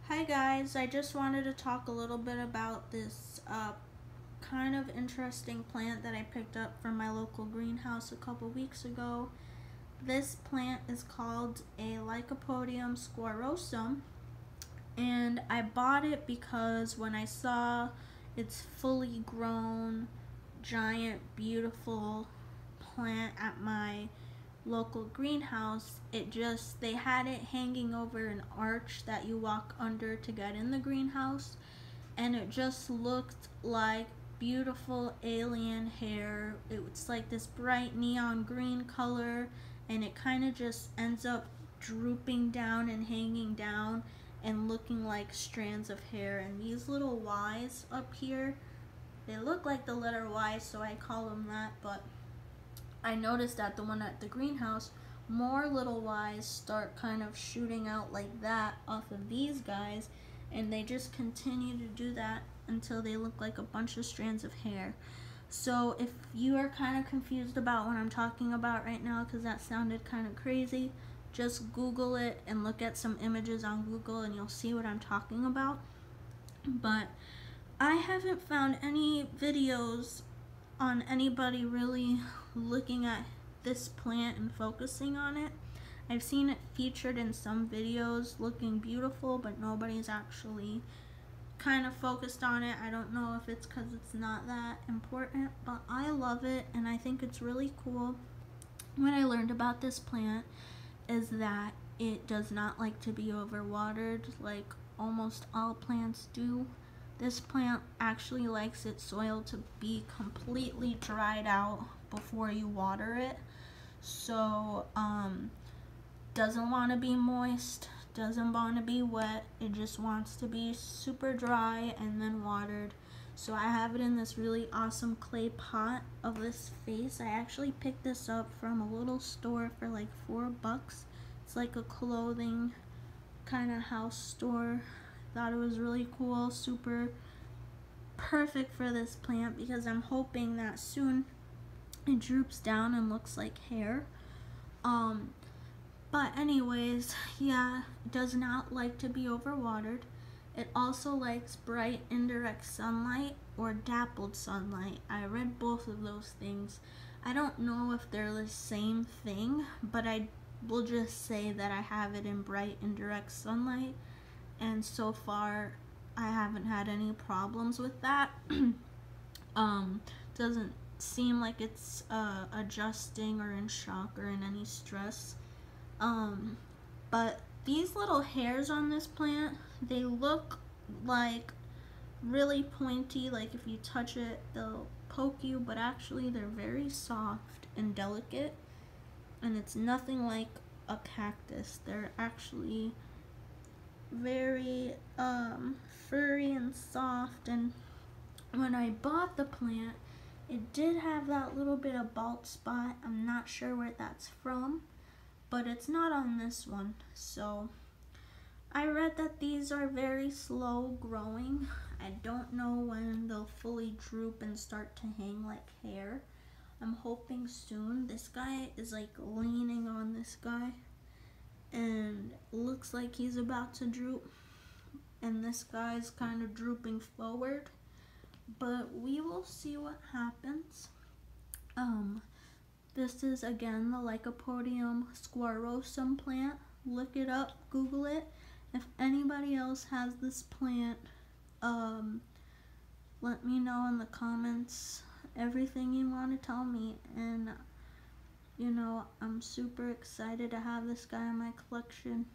Hi guys, I just wanted to talk a little bit about this kind of interesting plant that I picked up from my local greenhouse a couple weeks ago. This plant is called a Lycopodium Squarosum, and I bought it because when I saw its fully grown, giant, beautiful plant at my local greenhouse, they had it hanging over an arch that you walk under to get in the greenhouse, and it just looked like beautiful alien hair. It's like this bright neon green color, and it kind of just ends up drooping down and hanging down and looking like strands of hair. And these little Y's up here, they look like the letter Y, so I call them that, but I noticed that the one at the greenhouse, more little Y's start kind of shooting out like that off of these guys, and they just continue to do that until they look like a bunch of strands of hair. So if you are kind of confused about what I'm talking about right now, because that sounded kind of crazy, just Google it and look at some images on Google and you'll see what I'm talking about. But I haven't found any videos on anybody really looking at this plant and focusing on it. I've seen it featured in some videos looking beautiful, but nobody's actually kind of focused on it. I don't know if it's because it's not that important, but I love it and I think it's really cool. What I learned about this plant is that it does not like to be overwatered like almost all plants do. This plant actually likes its soil to be completely dried out before you water it. So, doesn't want to be moist, doesn't want to be wet. It just wants to be super dry and then watered. So I have it in this really awesome clay pot of this face. I actually picked this up from a little store for like $4. It's like a clothing kind of house store. Thought it was really cool, super perfect for this plant because I'm hoping that soon it droops down and looks like hair. But anyways, yeah, it does not like to be overwatered. It also likes bright indirect sunlight or dappled sunlight. I read both of those things. I don't know if they're the same thing, but I will just say that I have it in bright indirect sunlight, and so far I haven't had any problems with that. Doesn't seem like it's adjusting or in shock or in any stress. But these little hairs on this plant, they look like really pointy, like if you touch it they'll poke you, but actually they're very soft and delicate, and it's nothing like a cactus. They're actually very furry and soft. And when I bought the plant, it did have that little bit of bald spot. I'm not sure where that's from, but it's not on this one. So I read that these are very slow growing. I don't know when they'll fully droop and start to hang like hair. I'm hoping soon. This guy is like leaning on this guy and looks like he's about to droop, and this guy's kind of drooping forward, but we will see what happens. This is again the Lycopodium Squarosum plant. Look it up, Google it. If anybody else has this plant, let me know in the comments everything you want to tell me. And you know, I'm super excited to have this guy in my collection.